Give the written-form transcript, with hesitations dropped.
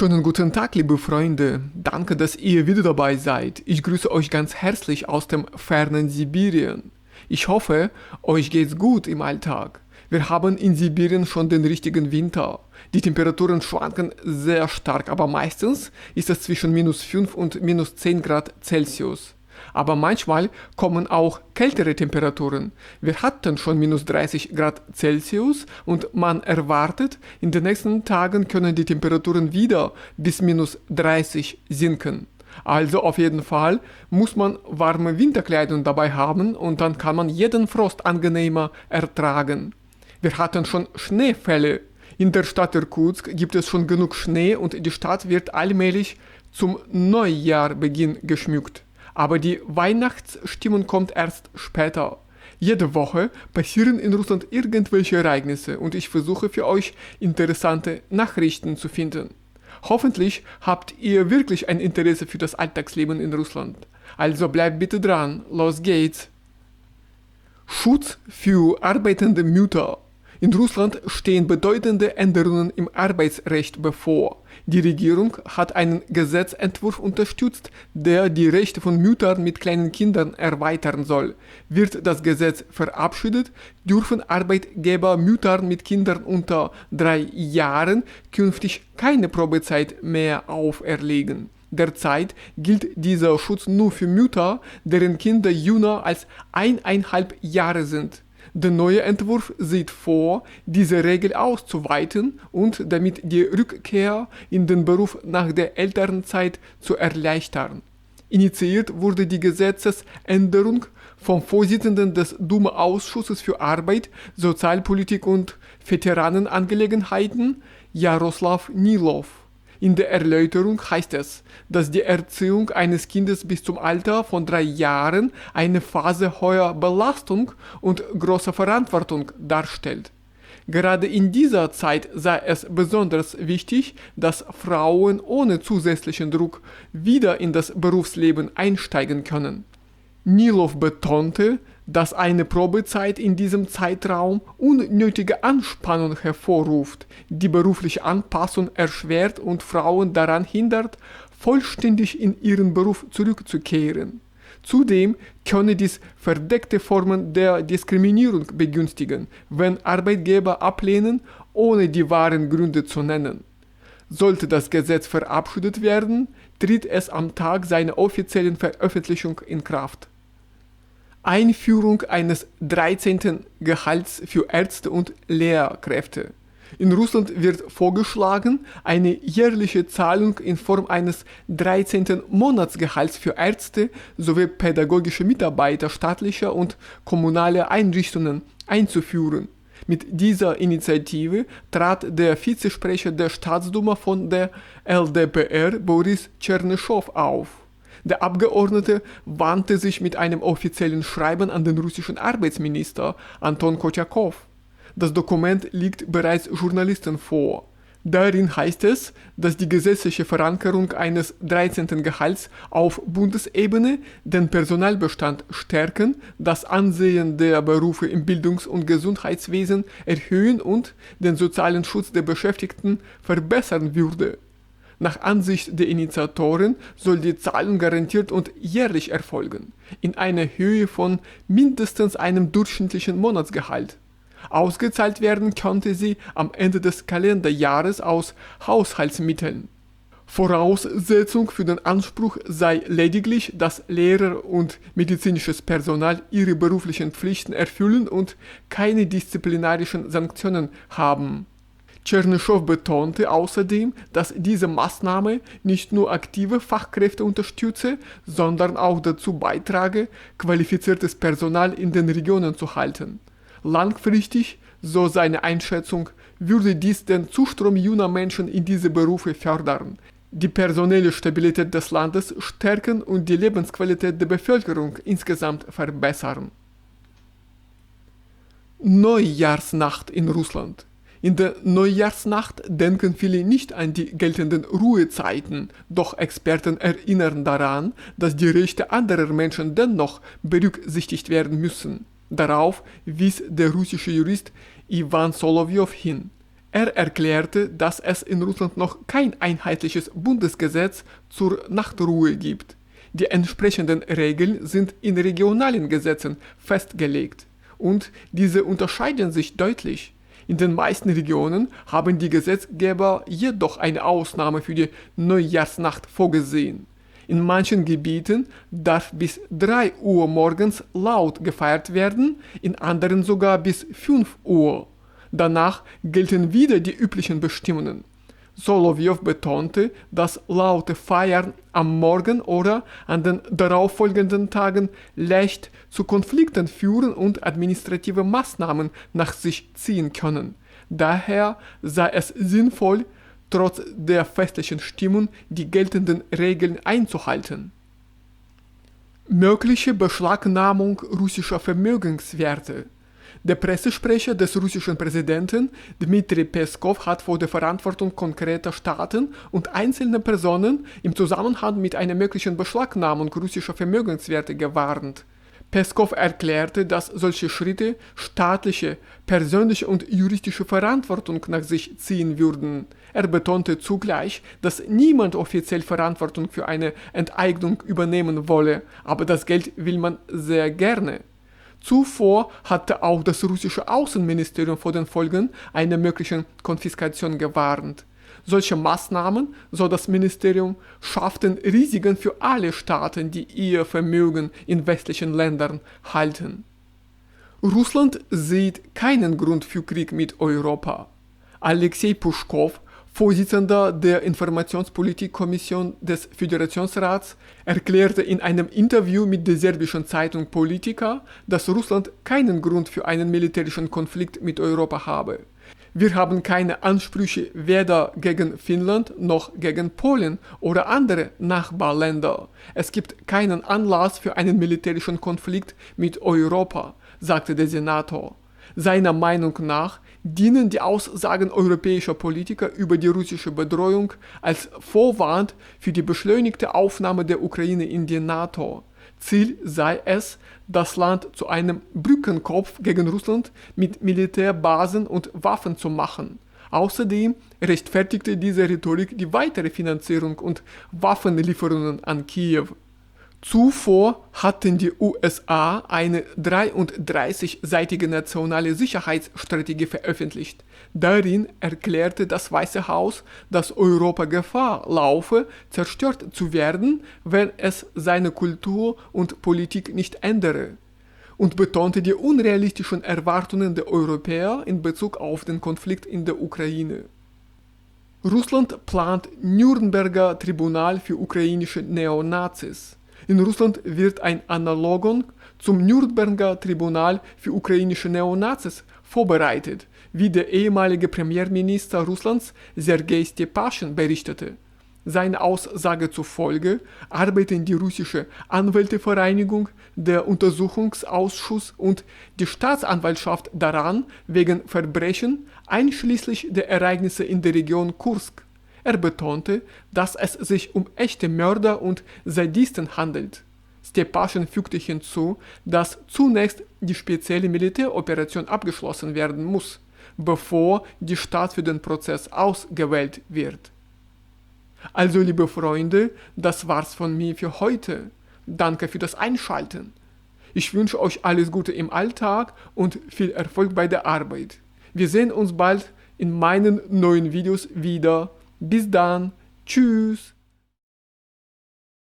Schönen guten Tag, liebe Freunde. Danke, dass ihr wieder dabei seid. Ich grüße euch ganz herzlich aus dem fernen Sibirien. Ich hoffe, euch geht's gut im Alltag. Wir haben in Sibirien schon den richtigen Winter. Die Temperaturen schwanken sehr stark, aber meistens ist es zwischen -5 und -10 Grad Celsius. Aber manchmal kommen auch kältere Temperaturen. Wir hatten schon -30 Grad Celsius und man erwartet, in den nächsten Tagen können die Temperaturen wieder bis -30 sinken. Also auf jeden Fall muss man warme Winterkleidung dabei haben und dann kann man jeden Frost angenehmer ertragen. Wir hatten schon Schneefälle. In der Stadt Irkutsk gibt es schon genug Schnee und die Stadt wird allmählich zum Neujahrbeginn geschmückt. Aber die Weihnachtsstimmung kommt erst später. Jede Woche passieren in Russland irgendwelche Ereignisse und ich versuche für euch interessante Nachrichten zu finden. Hoffentlich habt ihr wirklich ein Interesse für das Alltagsleben in Russland. Also bleibt bitte dran, los geht's. Schutz für arbeitende Mütter. In Russland stehen bedeutende Änderungen im Arbeitsrecht bevor. Die Regierung hat einen Gesetzentwurf unterstützt, der die Rechte von Müttern mit kleinen Kindern erweitern soll. Wird das Gesetz verabschiedet, dürfen Arbeitgeber Müttern mit Kindern unter 3 Jahren künftig keine Probezeit mehr auferlegen. Derzeit gilt dieser Schutz nur für Mütter, deren Kinder jünger als 1,5 Jahre sind. Der neue Entwurf sieht vor, diese Regel auszuweiten und damit die Rückkehr in den Beruf nach der Elternzeit zu erleichtern. Initiiert wurde die Gesetzesänderung vom Vorsitzenden des Duma-Ausschusses für Arbeit, Sozialpolitik und Veteranenangelegenheiten, Jaroslav Nilov. In der Erläuterung heißt es, dass die Erziehung eines Kindes bis zum Alter von 3 Jahren eine Phase hoher Belastung und großer Verantwortung darstellt. Gerade in dieser Zeit sei es besonders wichtig, dass Frauen ohne zusätzlichen Druck wieder in das Berufsleben einsteigen können. Nilov betonte, dass eine Probezeit in diesem Zeitraum unnötige Anspannung hervorruft, die berufliche Anpassung erschwert und Frauen daran hindert, vollständig in ihren Beruf zurückzukehren. Zudem könne dies verdeckte Formen der Diskriminierung begünstigen, wenn Arbeitgeber ablehnen, ohne die wahren Gründe zu nennen. Sollte das Gesetz verabschiedet werden, tritt es am Tag seiner offiziellen Veröffentlichung in Kraft. Einführung eines 13. Gehalts für Ärzte und Lehrkräfte. In Russland wird vorgeschlagen, eine jährliche Zahlung in Form eines 13. Monatsgehalts für Ärzte sowie pädagogische Mitarbeiter staatlicher und kommunaler Einrichtungen einzuführen. Mit dieser Initiative trat der Vizesprecher der Staatsduma von der LDPR, Boris Tschernyschow, auf. Der Abgeordnete wandte sich mit einem offiziellen Schreiben an den russischen Arbeitsminister Anton Kotjakow. Das Dokument liegt bereits Journalisten vor. Darin heißt es, dass die gesetzliche Verankerung eines 13. Gehalts auf Bundesebene den Personalbestand stärken, das Ansehen der Berufe im Bildungs- und Gesundheitswesen erhöhen und den sozialen Schutz der Beschäftigten verbessern würde. Nach Ansicht der Initiatoren soll die Zahlung garantiert und jährlich erfolgen, in einer Höhe von mindestens einem durchschnittlichen Monatsgehalt. Ausgezahlt werden könnte sie am Ende des Kalenderjahres aus Haushaltsmitteln. Voraussetzung für den Anspruch sei lediglich, dass Lehrer und medizinisches Personal ihre beruflichen Pflichten erfüllen und keine disziplinarischen Sanktionen haben. Tschernyschow betonte außerdem, dass diese Maßnahme nicht nur aktive Fachkräfte unterstütze, sondern auch dazu beitrage, qualifiziertes Personal in den Regionen zu halten. Langfristig, so seine Einschätzung, würde dies den Zustrom junger Menschen in diese Berufe fördern, die personelle Stabilität des Landes stärken und die Lebensqualität der Bevölkerung insgesamt verbessern. Neujahrsnacht in Russland. In der Neujahrsnacht denken viele nicht an die geltenden Ruhezeiten, doch Experten erinnern daran, dass die Rechte anderer Menschen dennoch berücksichtigt werden müssen. Darauf wies der russische Jurist Iwan Solowjow hin. Er erklärte, dass es in Russland noch kein einheitliches Bundesgesetz zur Nachtruhe gibt. Die entsprechenden Regeln sind in regionalen Gesetzen festgelegt und diese unterscheiden sich deutlich. In den meisten Regionen haben die Gesetzgeber jedoch eine Ausnahme für die Neujahrsnacht vorgesehen. In manchen Gebieten darf bis 3 Uhr morgens laut gefeiert werden, in anderen sogar bis 5 Uhr. Danach gelten wieder die üblichen Bestimmungen. Solowyjow betonte, dass laute Feiern am Morgen oder an den darauffolgenden Tagen leicht zu Konflikten führen und administrative Maßnahmen nach sich ziehen können. Daher sei es sinnvoll, trotz der festlichen Stimmung die geltenden Regeln einzuhalten. Mögliche Beschlagnahmung russischer Vermögenswerte. Der Pressesprecher des russischen Präsidenten Dmitri Peskov hat vor der Verantwortung konkreter Staaten und einzelner Personen im Zusammenhang mit einer möglichen Beschlagnahmung russischer Vermögenswerte gewarnt. Peskov erklärte, dass solche Schritte staatliche, persönliche und juristische Verantwortung nach sich ziehen würden. Er betonte zugleich, dass niemand offiziell Verantwortung für eine Enteignung übernehmen wolle, aber das Geld will man sehr gerne. Zuvor hatte auch das russische Außenministerium vor den Folgen einer möglichen Konfiskation gewarnt. Solche Maßnahmen, so das Ministerium, schafften Risiken für alle Staaten, die ihr Vermögen in westlichen Ländern halten. Russland sieht keinen Grund für Krieg mit Europa. Alexei Puschkow, Vorsitzender der Informationspolitikkommission des Föderationsrats, erklärte in einem Interview mit der serbischen Zeitung Politika, dass Russland keinen Grund für einen militärischen Konflikt mit Europa habe. Wir haben keine Ansprüche weder gegen Finnland noch gegen Polen oder andere Nachbarländer. Es gibt keinen Anlass für einen militärischen Konflikt mit Europa, sagte der Senator. Seiner Meinung nach dienen die Aussagen europäischer Politiker über die russische Bedrohung als Vorwand für die beschleunigte Aufnahme der Ukraine in die NATO. Ziel sei es, das Land zu einem Brückenkopf gegen Russland mit Militärbasen und Waffen zu machen. Außerdem rechtfertigte diese Rhetorik die weitere Finanzierung und Waffenlieferungen an Kiew. Zuvor hatten die USA eine 33-seitige nationale Sicherheitsstrategie veröffentlicht. Darin erklärte das Weiße Haus, dass Europa Gefahr laufe, zerstört zu werden, wenn es seine Kultur und Politik nicht ändere, und betonte die unrealistischen Erwartungen der Europäer in Bezug auf den Konflikt in der Ukraine. Russland plant Nürnberger Tribunal für ukrainische Neonazis. In Russland wird ein Analogon zum Nürnberger Tribunal für ukrainische Neonazis vorbereitet, wie der ehemalige Premierminister Russlands Sergei Stepaschin berichtete. Seiner Aussage zufolge arbeiten die russische Anwältevereinigung, der Untersuchungsausschuss und die Staatsanwaltschaft daran, wegen Verbrechen, einschließlich der Ereignisse in der Region Kursk. Er betonte, dass es sich um echte Mörder und Sadisten handelt. Stepaschin fügte hinzu, dass zunächst die spezielle Militäroperation abgeschlossen werden muss, bevor die Stadt für den Prozess ausgewählt wird. Also, liebe Freunde, das war's von mir für heute. Danke für das Einschalten. Ich wünsche euch alles Gute im Alltag und viel Erfolg bei der Arbeit. Wir sehen uns bald in meinen neuen Videos wieder. Bis dann. Tschüss.